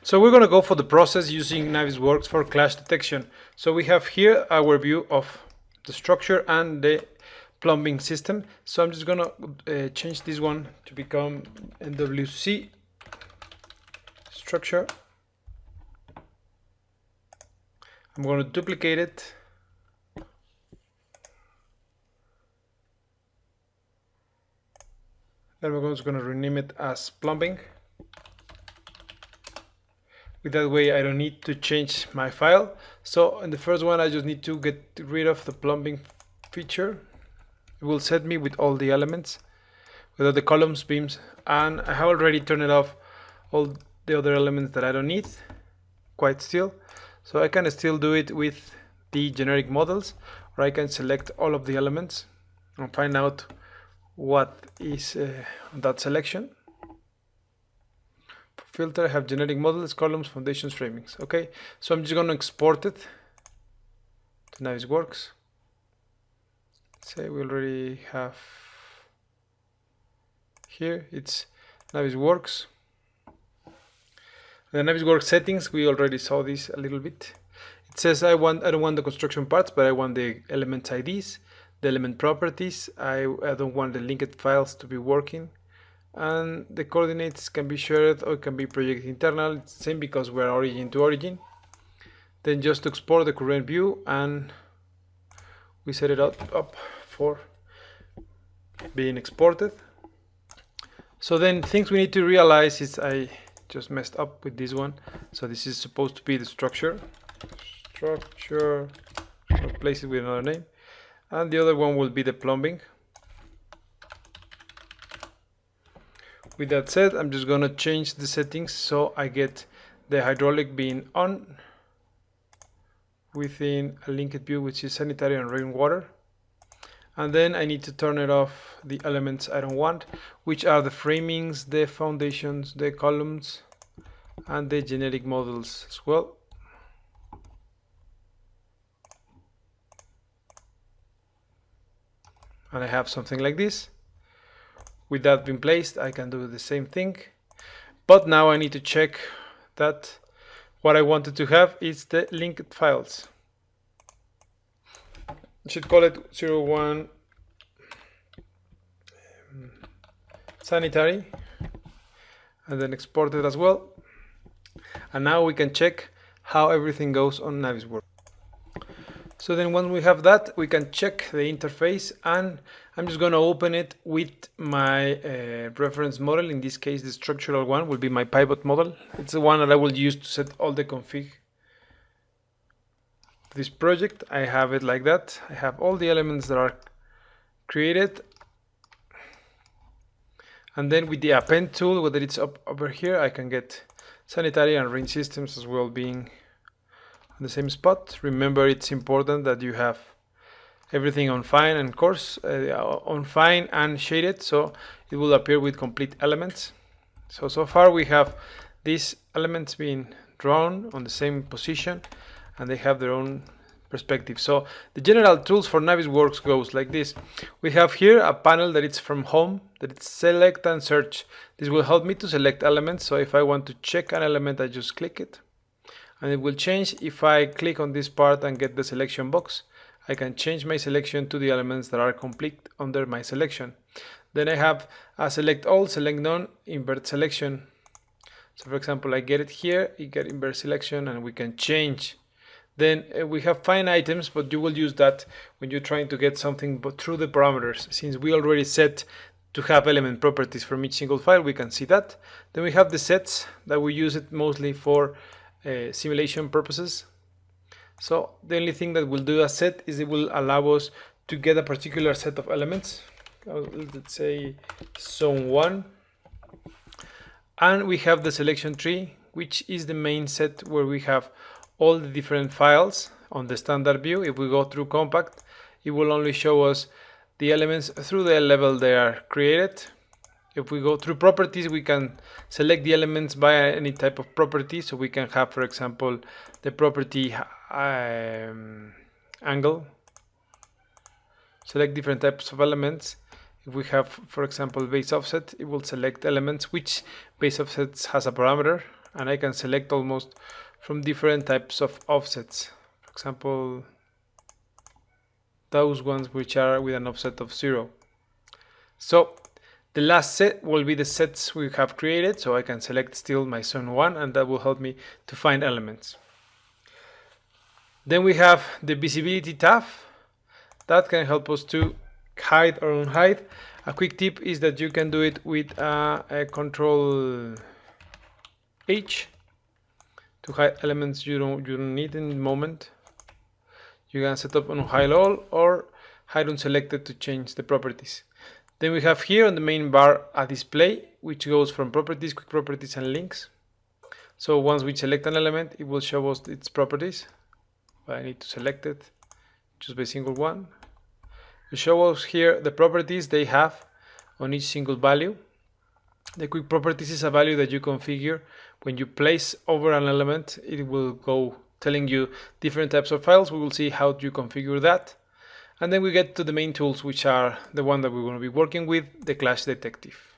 So we're going to go for the process using Navisworks for clash detection. So we have here our view of the structure and the plumbing system. So I'm just going to change this one to become NWC structure. I'm going to duplicate it. Then we're just going to rename it as plumbing. With that way I don't need to change my file. So in the first one I just need to get rid of the plumbing feature. It will set me with all the elements, with all the columns, beams, and I have already turned it off all the other elements that I don't need quite still. So I can still do it with the generic models, or I can select all of the elements and find out what is that selection. Filter, I have generic models, columns, foundations, framings. Okay, so I'm just going to export it to Navisworks. Say we already have here, it's Navisworks. The Navisworks settings, we already saw this a little bit. It says I don't want the construction parts, but I want the element IDs, the element properties. I don't want the linked files to be working. And the coordinates can be shared or can be project internal. It's the same because we're origin to origin. Then just to export the current view, and we set it up for being exported. So then things we need to realize is I just messed up with this one. So this is supposed to be the structure, replace it with another name, and the other one will be the plumbing. With that said, I'm just going to change the settings so I get the hydraulic being on within a linked view, which is sanitary and rainwater. And then I need to turn it off the elements I don't want, which are the framings, the foundations, the columns, and the generic models as well. And I have something like this. With that being placed, I can do the same thing, but now I need to check that what I wanted to have is the linked files. I should call it 01 sanitary, and then export it as well. And now we can check how everything goes on Navisworks. So then when we have that, we can check the interface, and I'm just going to open it with my reference model. In this case, the structural one will be my pivot model. It's the one that I will use to set all the config. This project, I have it like that. I have all the elements that are created. And then with the append tool, whether it's up over here, I can get sanitary and rain systems as well being on the same spot. Remember, it's important that you have everything on fine and coarse, on fine and shaded, so it will appear with complete elements. So far we have these elements being drawn on the same position, and they have their own perspective. So the general tools for Navisworks goes like this. We have here a panel that it's from home, that it's select and search. This will help me to select elements. So if I want to check an element, I just click it, and it will change. If I click on this part and get the selection box, I can change my selection to the elements that are complete under my selection. Then I have a select all, select none, invert selection. So for example, I get it here, you get invert selection, and we can change. Then we have find items, but you will use that when you're trying to get something but through the parameters. Since we already set to have element properties from each single file, we can see that. Then we have the sets that we use it mostly for simulation purposes. So the only thing that will do a set is it will allow us to get a particular set of elements. Let's say zone 1. And we have the selection tree, which is the main set where we have all the different files on the standard view. If we go through compact, it will only show us the elements through the level they are created. If we go through properties, we can select the elements by any type of property. So we can have, for example, the property angle. Select different types of elements. If we have, for example, base offset, it will select elements which base offsets has a parameter, and I can select almost from different types of offsets. For example, those ones which are with an offset of 0. So the last set will be the sets we have created, so I can select still my zone 1, and that will help me to find elements. Then we have the visibility tab. That can help us to hide or unhide. A quick tip is that you can do it with a Control H to hide elements you don't need in the moment. You can set up on hide all or hide unselected to change the properties. Then we have here on the main bar a display which goes from properties, quick properties, and links. So once we select an element, it will show us its properties. But I need to select it just by single one. It shows us here the properties they have on each single value. The quick properties is a value that you configure when you place over an element. It will go telling you different types of files. We will see how you configure that. And then we get to the main tools, which are the one that we're going to be working with, the Clash Detective.